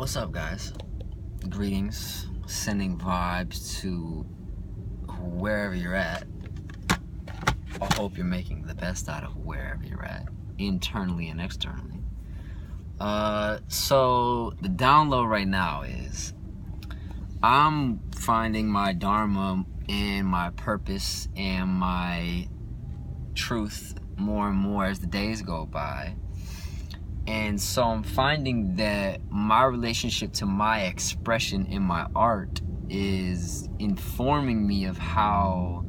What's up, guys? Greetings, sending vibes to wherever you're at. I hope you're making the best out of wherever you're at, internally and externally. So the download right now is I'm finding my dharma and my purpose and my truth more and more as the days go by. And so I'm finding that my relationship to my expression in my art is informing me of how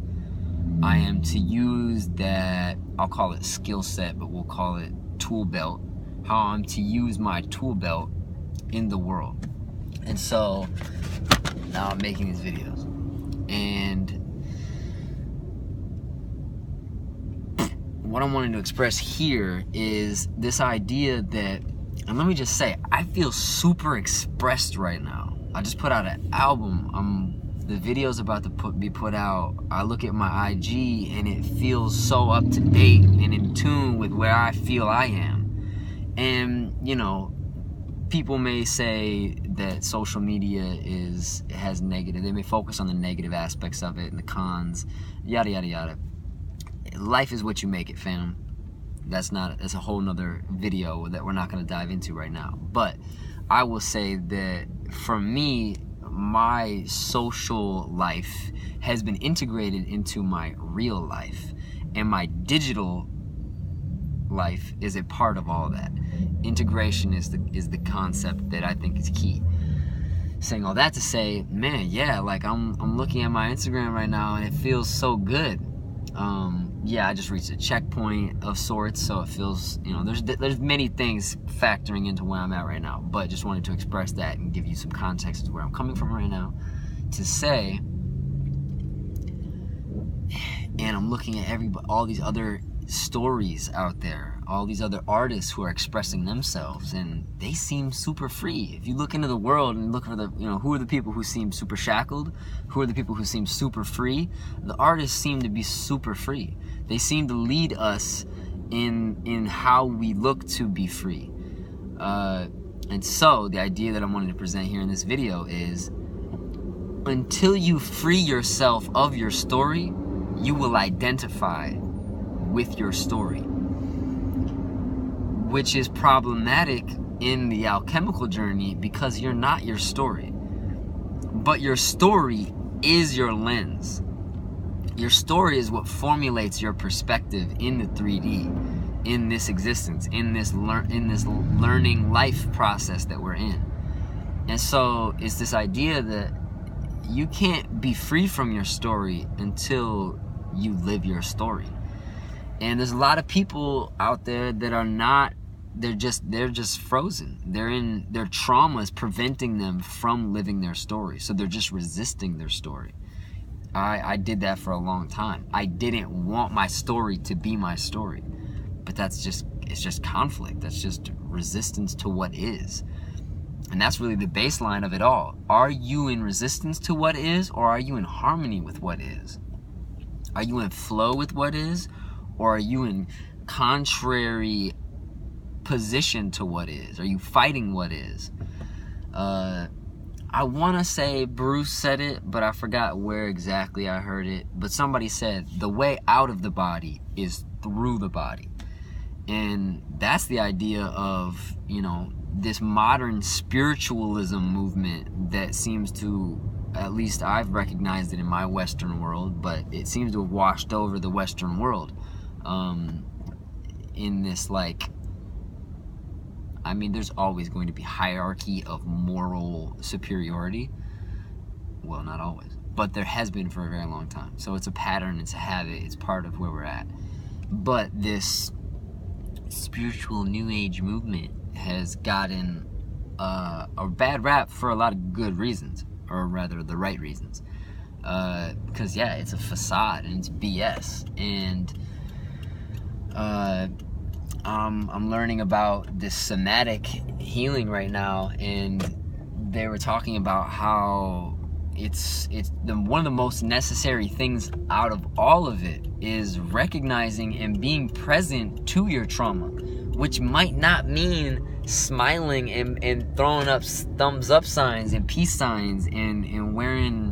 I am to use that, I'll call it skill set, but we'll call it tool belt, how I'm to use my tool belt in the world. And so now I'm making these videos. And what I'm wanting to express here is this idea that, and let me just say, I feel super expressed right now. I just put out an album. The video's about to be put out. I look at my IG and it feels so up to date and in tune with where I feel I am. And you know, people may say that social media has negative. They may focus on the negative aspects of it and the cons, yada yada yada. Life is what you make it, fam. That's a whole nother video that we're not going to dive into right now. But I will say that for me, my social life has been integrated into my real life, and my digital life is a part of all that. Integration is the concept that I think is key. Saying all that to say, man, yeah, like I'm looking at my Instagram right now and it feels so good. Yeah, I just reached a checkpoint of sorts, so it feels, you know, there's many things factoring into where I'm at right now, but just wanted to express that and give you some context to where I'm coming from right now, to say, and I'm looking at all these other stories out there, all these other artists who are expressing themselves, and they seem super free. If you look into the world and look for who are the people who seem super shackled, who are the people who seem super free, the artists seem to be super free. They seem to lead us in how we look to be free. And so the idea that I'm wanting to present here in this video is, until you free yourself of your story, you will identify with your story, which is problematic in the alchemical journey because you're not your story, but your story is your lens. Your story is what formulates your perspective in the 3D, in this existence, in this learning life process that we're in. And so it's this idea that you can't be free from your story until you live your story. And there's a lot of people out there that are not, they're just frozen. Their trauma is preventing them from living their story. So they're just resisting their story. I did that for a long time. I didn't want my story to be my story. But it's just conflict. That's just resistance to what is. And that's really the baseline of it all. Are you in resistance to what is, or are you in harmony with what is? Are you in flow with what is, or are you in contrary position to what is? Are you fighting what is? I want to say Bruce said it, but I forgot where exactly I heard it. But somebody said the way out of the body is through the body. And that's the idea of, this modern spiritualism movement that seems to, at least I've recognized it in my Western world, but it seems to have washed over the Western world. In this, there's always going to be hierarchy of moral superiority. Well, not always, but there has been for a very long time. So it's a pattern, it's a habit, it's part of where we're at. But this spiritual new age movement has gotten a bad rap for a lot of good reasons, or rather the right reasons. Because yeah, it's a facade and it's BS. And I'm learning about this somatic healing right now, and they were talking about how it's one of the most necessary things out of all of it is recognizing and being present to your trauma, which might not mean smiling and throwing up thumbs up signs and peace signs and wearing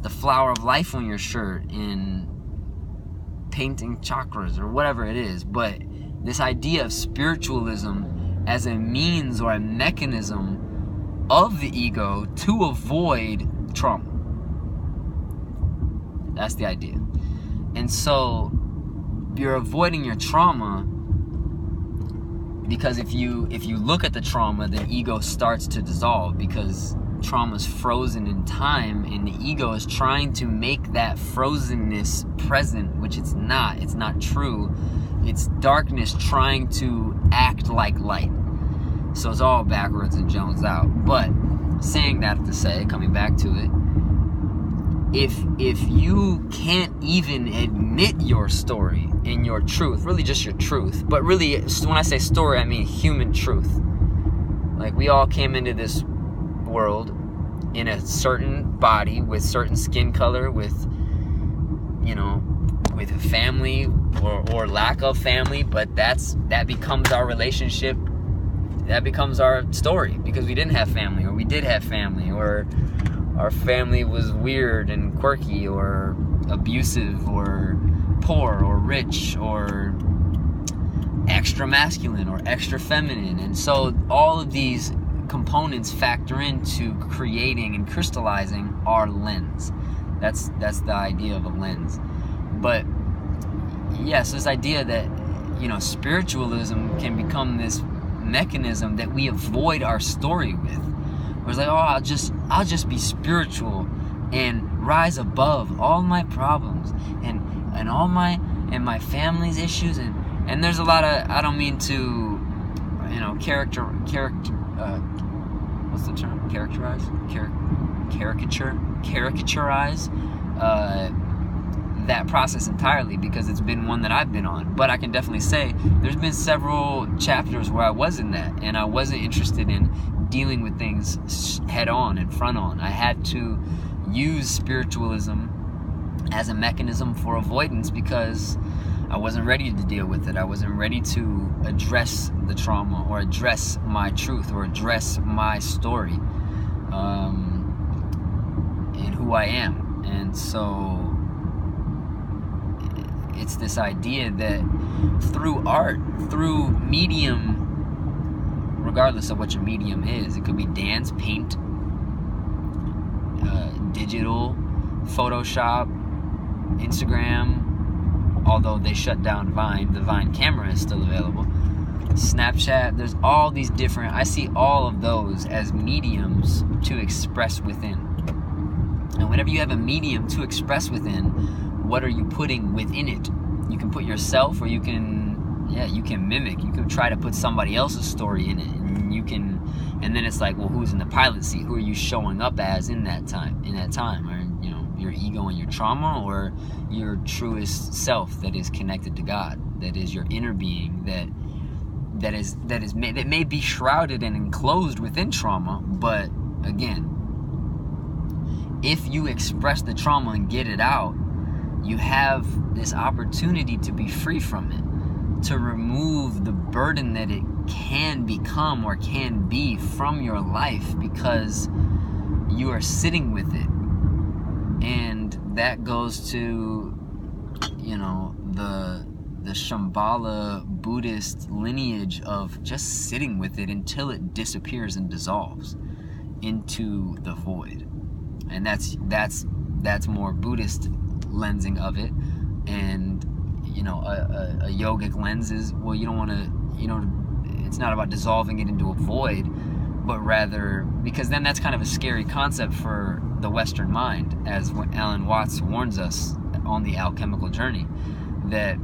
the flower of life on your shirt and painting chakras or whatever it is. But this idea of spiritualism as a means or a mechanism of the ego to avoid trauma. That's the idea. And so you're avoiding your trauma because if you look at the trauma, the ego starts to dissolve, because trauma's frozen in time, and the ego is trying to make that frozenness present, which it's not true. It's darkness trying to act like light. So it's all backwards and Jones out. But saying that to say, coming back to it, if you can't even admit your story and your truth, really just your truth, but really when I say story, I mean human truth. Like, we all came into this world in a certain body with certain skin color, with, you know, with a family or lack of family, but that becomes our relationship. That becomes our story, because we didn't have family, or we did have family, or our family was weird and quirky or abusive or poor or rich or extra masculine or extra feminine. And so all of these components factor into creating and crystallizing our lens. That's the idea of a lens. But yes, this idea that, you know, spiritualism can become this mechanism that we avoid our story with. Where it's like, oh, I'll just be spiritual and rise above all my problems and all my family's issues, and there's a lot of, I don't mean to, you know, what's the term? Caricaturize that process entirely, because it's been one that I've been on. But I can definitely say there's been several chapters where I was in that, and I wasn't interested in dealing with things head on and front on. I had to use spiritualism as a mechanism for avoidance, because I wasn't ready to deal with it. I wasn't ready to address the trauma, or address my truth, or address my story, and who I am. And so it's this idea that through art, through medium, regardless of what your medium is, it could be dance, paint, digital, Photoshop, Instagram, although they shut down Vine. The Vine camera is still available. Snapchat, there's all these different, I see all of those as mediums to express within. And whenever you have a medium to express within, what are you putting within it? You can put yourself, or you can mimic. You can try to put somebody else's story in it, and then it's like, well, who's in the pilot seat? Who are you showing up as in that time? Or, you know, your ego and your trauma, or your truest self that is connected to God, that is your inner being, that may be shrouded and enclosed within trauma. But again, if you express the trauma and get it out, you have this opportunity to be free from it, to remove the burden that it can become or can be from your life, because you are sitting with it. And that goes to, you know, the Shambhala Buddhist lineage of just sitting with it until it disappears and dissolves into the void. And that's more Buddhist lensing of it. And, you know, a yogic lens is, well, you don't want to, you know, it's not about dissolving it into a void, but rather, because then that's kind of a scary concept for the Western mind, as Alan Watts warns us on the alchemical journey, that,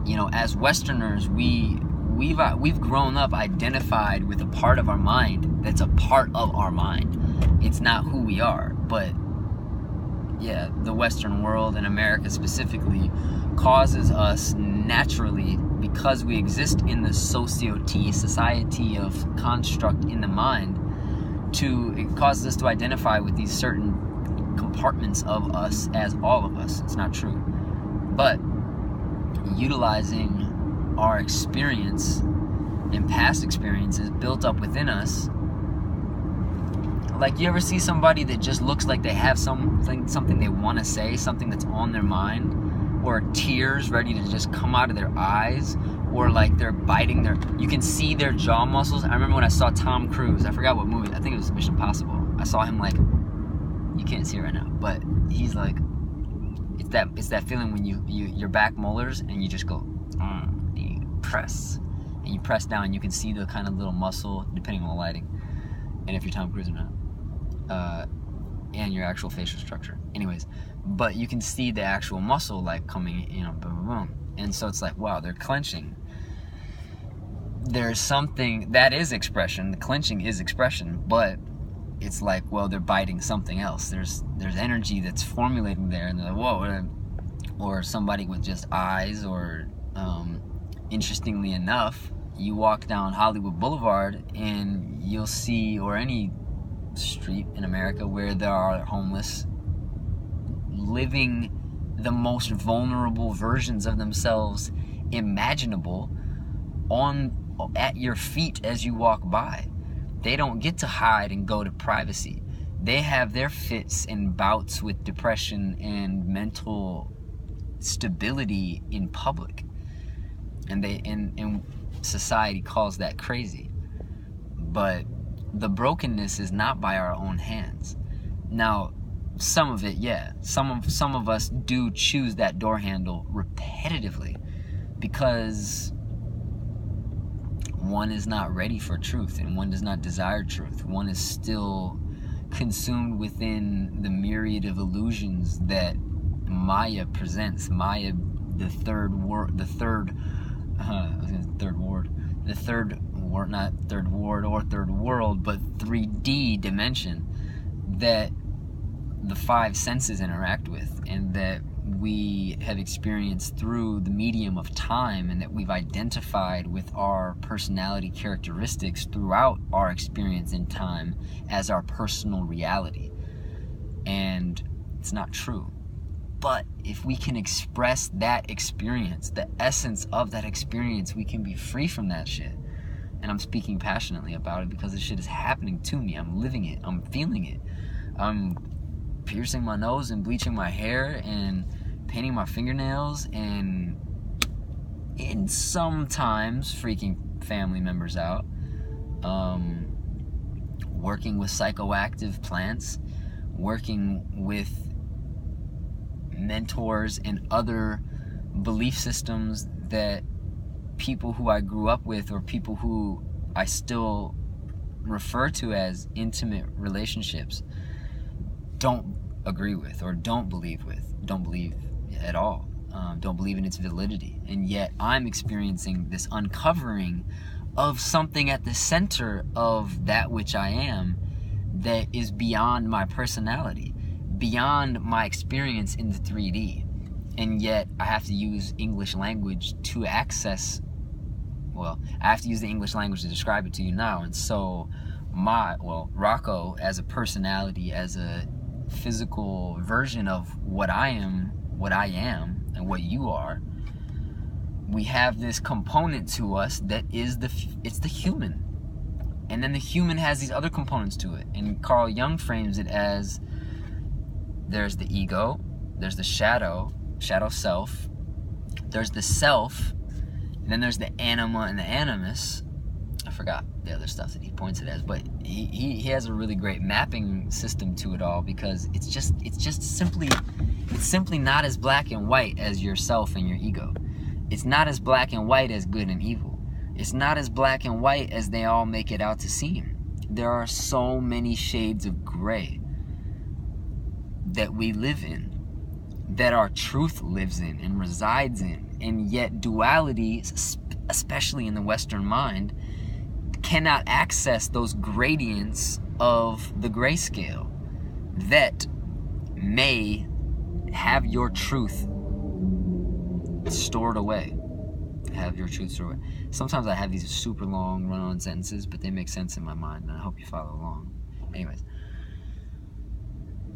you know, as Westerners, we've grown up identified with a part of our mind that's a part of our mind. It's not who we are. But yeah, the Western world, and America specifically, causes us naturally, because we exist in the society of construct in the mind, it causes us to identify with these certain compartments of us as all of us. It's not true. But utilizing our experience and past experiences built up within us. Like, you ever see somebody that just looks like they have something they want to say, something that's on their mind, or tears ready to just come out of their eyes, or like they're biting you can see their jaw muscles. I remember when I saw Tom Cruise, I forgot what movie, I think it was Mission Impossible. I saw him, like, you can't see it right now, but he's like, it's that feeling when your back molars and you just go, and you press down, and you can see the kind of little muscle depending on the lighting, and if you're Tom Cruise or not. And your actual facial structure. Anyways, but you can see the actual muscle, like, coming, boom, boom, boom. And so it's like, wow, they're clenching. There's something that is expression. The clenching is expression, but it's like, well, they're biting something else. There's energy that's formulating there, and they're like, whoa. Or somebody with just eyes, or interestingly enough, you walk down Hollywood Boulevard and you'll see, or any street in America where there are homeless living the most vulnerable versions of themselves imaginable at your feet as you walk by. They don't get to hide and go to privacy. They have their fits and bouts with depression and mental stability in public, and society calls that crazy. But the brokenness is not by our own hands. Now, some of it, yeah. Some of us do choose that door handle repetitively because one is not ready for truth, and one does not desire truth. One is still consumed within the myriad of illusions that Maya presents. Maya, the third ward, not third ward or third world, but 3D dimension that the five senses interact with, and that we have experienced through the medium of time, and that we've identified with our personality characteristics throughout our experience in time as our personal reality. And it's not true. But if we can express that experience, the essence of that experience, we can be free from that shit. And I'm speaking passionately about it because this shit is happening to me. I'm living it. I'm feeling it. I'm piercing my nose and bleaching my hair and painting my fingernails and sometimes freaking family members out. Working with psychoactive plants. Working with mentors and other belief systems that people who I grew up with, or people who I still refer to as intimate relationships, don't agree with, or don't believe at all, don't believe in its validity. And yet I'm experiencing this uncovering of something at the center of that which I am, that is beyond my personality, beyond my experience in the 3D. And yet I have to use English language to access, I have to use the English language to describe it to you now. And so Rocco, as a personality, as a physical version of what I am, and what you are, we have this component to us that is it's the human. And then the human has these other components to it. And Carl Jung frames it as, there's the ego, there's the shadow self, there's the self, and then there's the anima and the animus. I forgot the other stuff that he points it as, but he has a really great mapping system to it all, because it's simply not as black and white as yourself and your ego. It's not as black and white as good and evil. It's not as black and white as they all make it out to seem. There are so many shades of gray that we live in, that our truth lives in and resides in. And yet duality, especially in the Western mind, cannot access those gradients of the grayscale that may have your truth stored away. Sometimes I have these super long run-on sentences, but they make sense in my mind, and I hope you follow along. Anyways,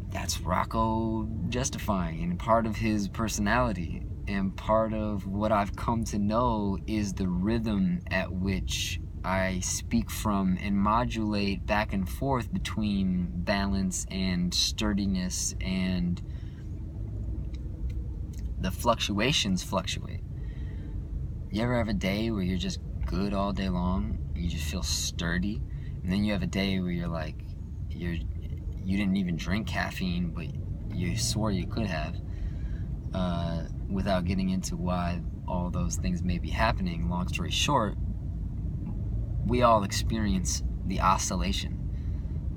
that's Rocco justifying, and part of his personality And part of what I've come to know is the rhythm at which I speak from and modulate back and forth between balance and sturdiness, and the fluctuations fluctuate. You ever have a day where you're just good all day long, you just feel sturdy, and then you have a day where you're like, you didn't even drink caffeine, but you swore you could have, without getting into why all those things may be happening. Long story short, we all experience the oscillation,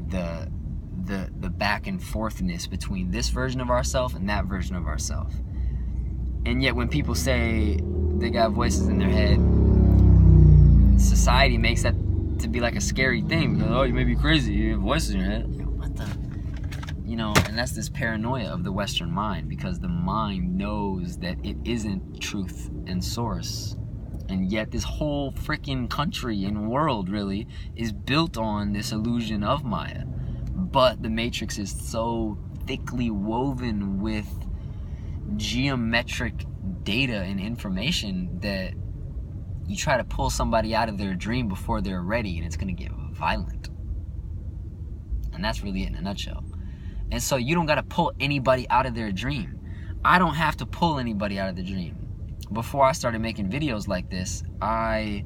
the back and forthness between this version of ourselves and that version of ourselves. And yet when people say they got voices in their head, society makes that to be like a scary thing. Because, oh, you may be crazy, you have voices in your head. What the? You know, and that's this paranoia of the Western mind, because the mind knows that it isn't truth and source. And yet this whole freaking country and world really is built on this illusion of Maya. But the Matrix is so thickly woven with geometric data and information that you try to pull somebody out of their dream before they're ready, and it's going to get violent. And that's really it in a nutshell. And so you don't got to pull anybody out of their dream. I don't have to pull anybody out of the dream. Before I started making videos like this, I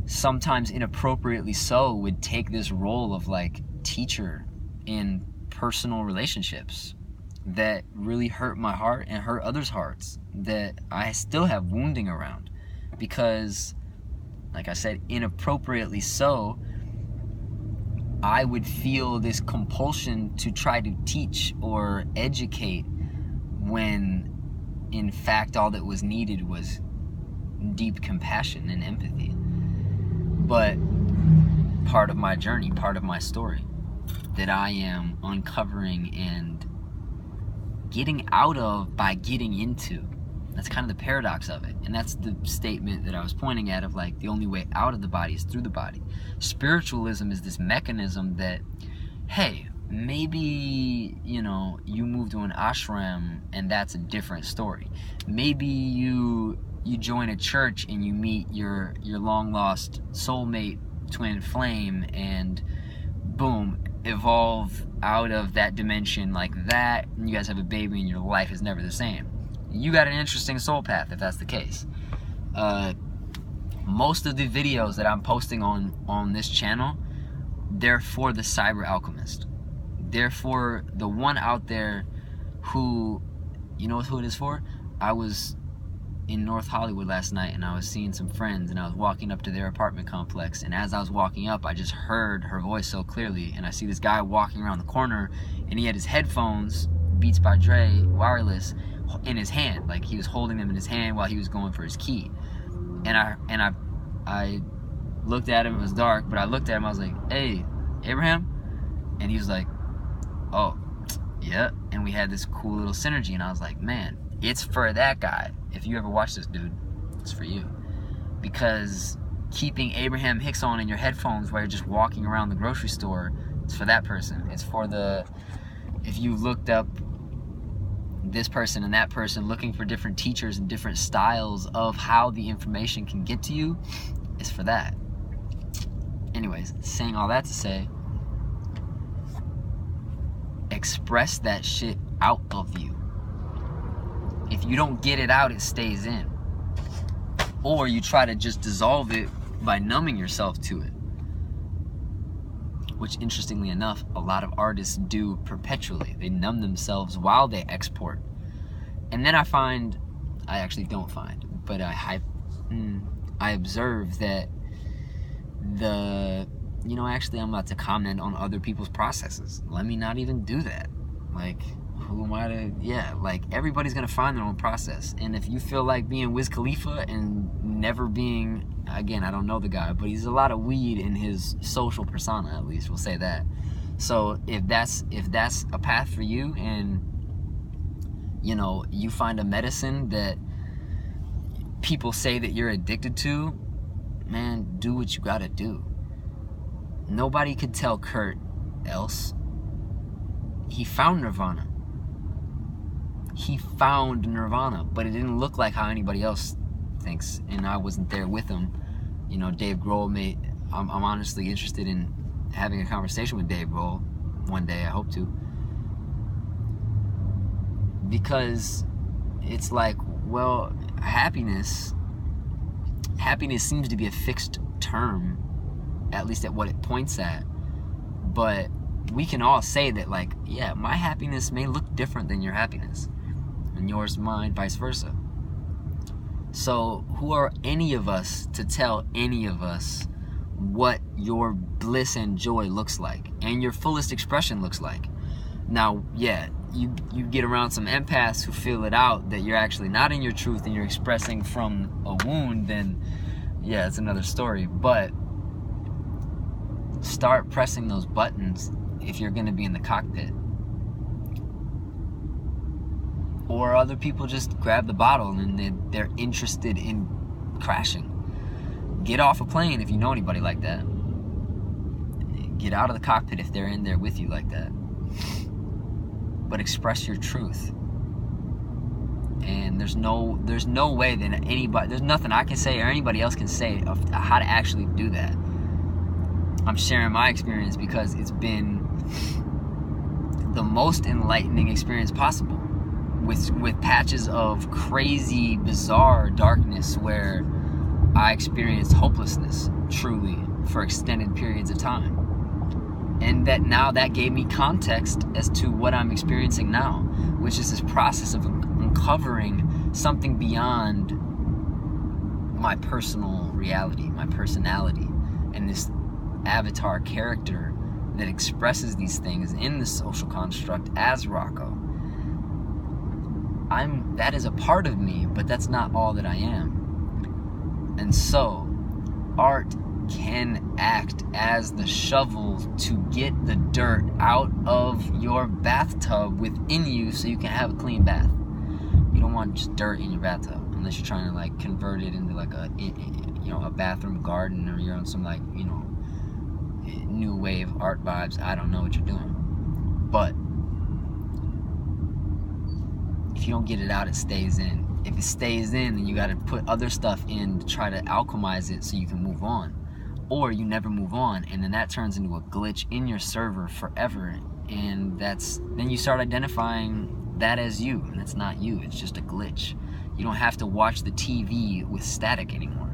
sometimes inappropriately so would take this role of like teacher in personal relationships that really hurt my heart and hurt others' hearts, that I still have wounding around. Because, like I said, inappropriately so, I would feel this compulsion to try to teach or educate when in fact all that was needed was deep compassion and empathy. But part of my journey, part of my story that I am uncovering and getting out of by getting into. That's kind of the paradox of it. And that's the statement that I was pointing at, of like the only way out of the body is through the body. Spiritualism is this mechanism that, hey, maybe, you know, you move to an ashram and that's a different story. Maybe you join a church and you meet your long lost soulmate twin flame, and boom, evolve out of that dimension like that, and you guys have a baby and your life is never the same. You got an interesting soul path if that's the case. Most of the videos that I'm posting on this channel, they're for the cyber alchemist. They're for the one out there who, you know who it is for? I was in North Hollywood last night and I was seeing some friends, and I was walking up to their apartment complex, and as I was walking up I just heard her voice so clearly, and I see this guy walking around the corner and he had his headphones, Beats by Dre wireless, in his hand, like he was holding them in his hand while he was going for his key. And I looked at him, it was dark, but I looked at him, I was like, hey, Abraham? And he was like, oh, yeah. And we had this cool little synergy, and I was like, man, it's for that guy. If you ever watch this, dude, it's for you. Because keeping Abraham Hicks on in your headphones while you're just walking around the grocery store, it's for that person. It's for the, if you looked up this person and that person looking for different teachers and different styles of how the information can get to you, it's for that. Anyways, saying all that to say, express that shit out of you. If you don't get it out, it stays in. Or you try to just dissolve it by numbing yourself to it. Which, interestingly enough, a lot of artists do perpetually. They numb themselves while they export. And then I actually don't find, but I observe that actually I'm about to comment on other people's processes. Let me not even do that. Like, who am I to, like, everybody's gonna find their own process. And if you feel like being Wiz Khalifa and never being, again, I don't know the guy, but he's a lot of weed in his social persona, at least, we'll say that. So if that's a path for you, and you find a medicine that people say that you're addicted to, man, do what you gotta do. Nobody could tell Kurt else. He found nirvana. he found nirvana, but it didn't look like how anybody else thinks, and I wasn't there with him. You know, Dave Grohl I'm honestly interested in having a conversation with Dave Grohl one day. I hope to, because it's like, well, happiness seems to be a fixed term, at least at what it points at. But we can all say that, like, yeah, my happiness may look different than your happiness, and yours, mine, vice versa. So who are any of us to tell any of us what your bliss and joy looks like and your fullest expression looks like? Now, yeah, you get around some empaths who feel it out that you're actually not in your truth and you're expressing from a wound, then yeah, it's another story. But start pressing those buttons if you're going to be in the cockpit. Or other people just grab the bottle and they're interested in crashing. Get off a plane if you know anybody like that. Get out of the cockpit if they're in there with you like that. But express your truth. And there's no way that anybody, there's nothing I can say or anybody else can say of how to actually do that. I'm sharing my experience because it's been the most enlightening experience possible, with patches of crazy, bizarre darkness where I experienced hopelessness, truly, for extended periods of time. And that gave me context as to what I'm experiencing now, which is this process of uncovering something beyond my personal reality, my personality, and this avatar character that expresses these things in the social construct as Rocco. That is a part of me, but that's not all that I am. And so, art can act as the shovel to get the dirt out of your bathtub within you so you can have a clean bath. You don't want just dirt in your bathtub unless you're trying to like convert it into like a bathroom garden, or you're on some like, new wave art vibes. I don't know what you're doing. But if you don't get it out, it stays in. If it stays in, then you got to put other stuff in to try to alchemize it so you can move on. Or you never move on, and then that turns into a glitch in your server forever. And then you start identifying that as you, and it's not you, it's just a glitch. You don't have to watch the TV with static anymore.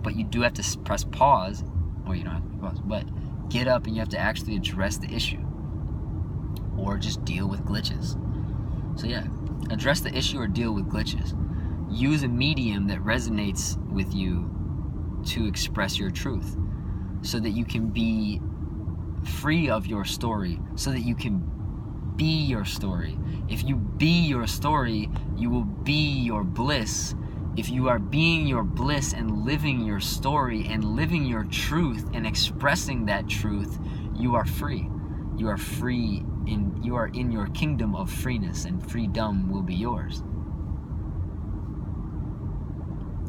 But you do have to press pause, or you don't have to pause, but get up and you have to actually address the issue. Or just deal with glitches. So yeah, address the issue or deal with glitches. Use a medium that resonates with you to express your truth, so that you can be free of your story, so that you can be your story. If you be your story, you will be your bliss. If you are being your bliss and living your story and living your truth and expressing that truth, you are free. You are free, you are in your kingdom of freeness, and freedom will be yours.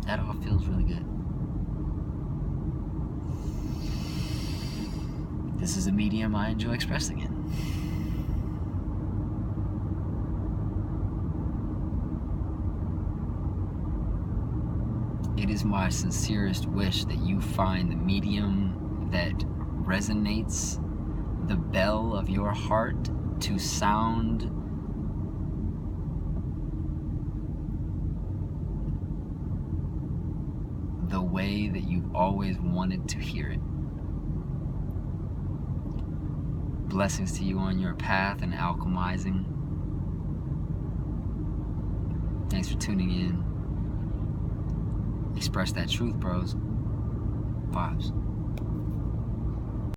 That all feels really good. This is a medium I enjoy expressing in. It is my sincerest wish that you find the medium that resonates the bell of your heart to sound the way that you've always wanted to hear it. Blessings to you on your path and alchemizing. Thanks for tuning in. Express that truth, bros. Vibes.